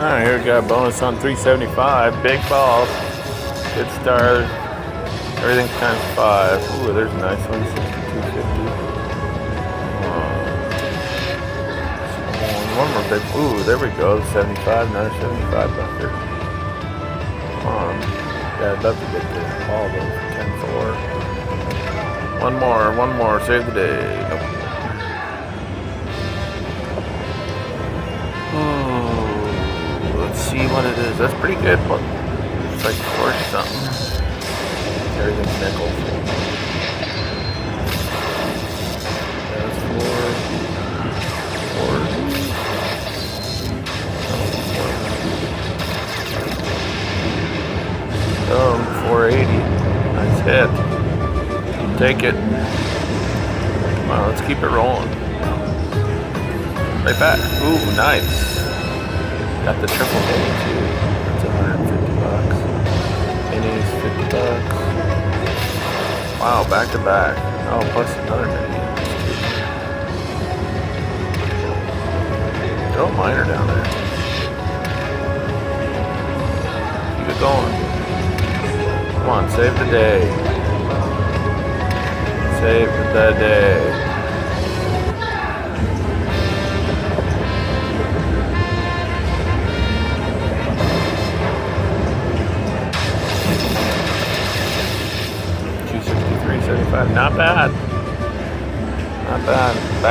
Alright, here we got a bonus on 375. Big balls. Good start. Everything's times 5. Ooh, there's a nice one. 6250. One more big. Ooh, there we go. 75. Another 75 bucker. Come on. Yeah, I'd love to get the ball though for 10-4. One more. Save the day. Nope. Let's see what it is. That's pretty good, but it's like 4 something. Everything's nickels. Yeah, that's 480. Nice hit. Take it. Come on, let's keep it rolling. Right back. Ooh, nice. Got the triple mini too. That's $150. Minis, $50. Wow, back to back. Oh, plus another mini. Throw a miner down there. Keep it going. Come on, save the day. Save the day. $263.75. Not bad. Not bad. Back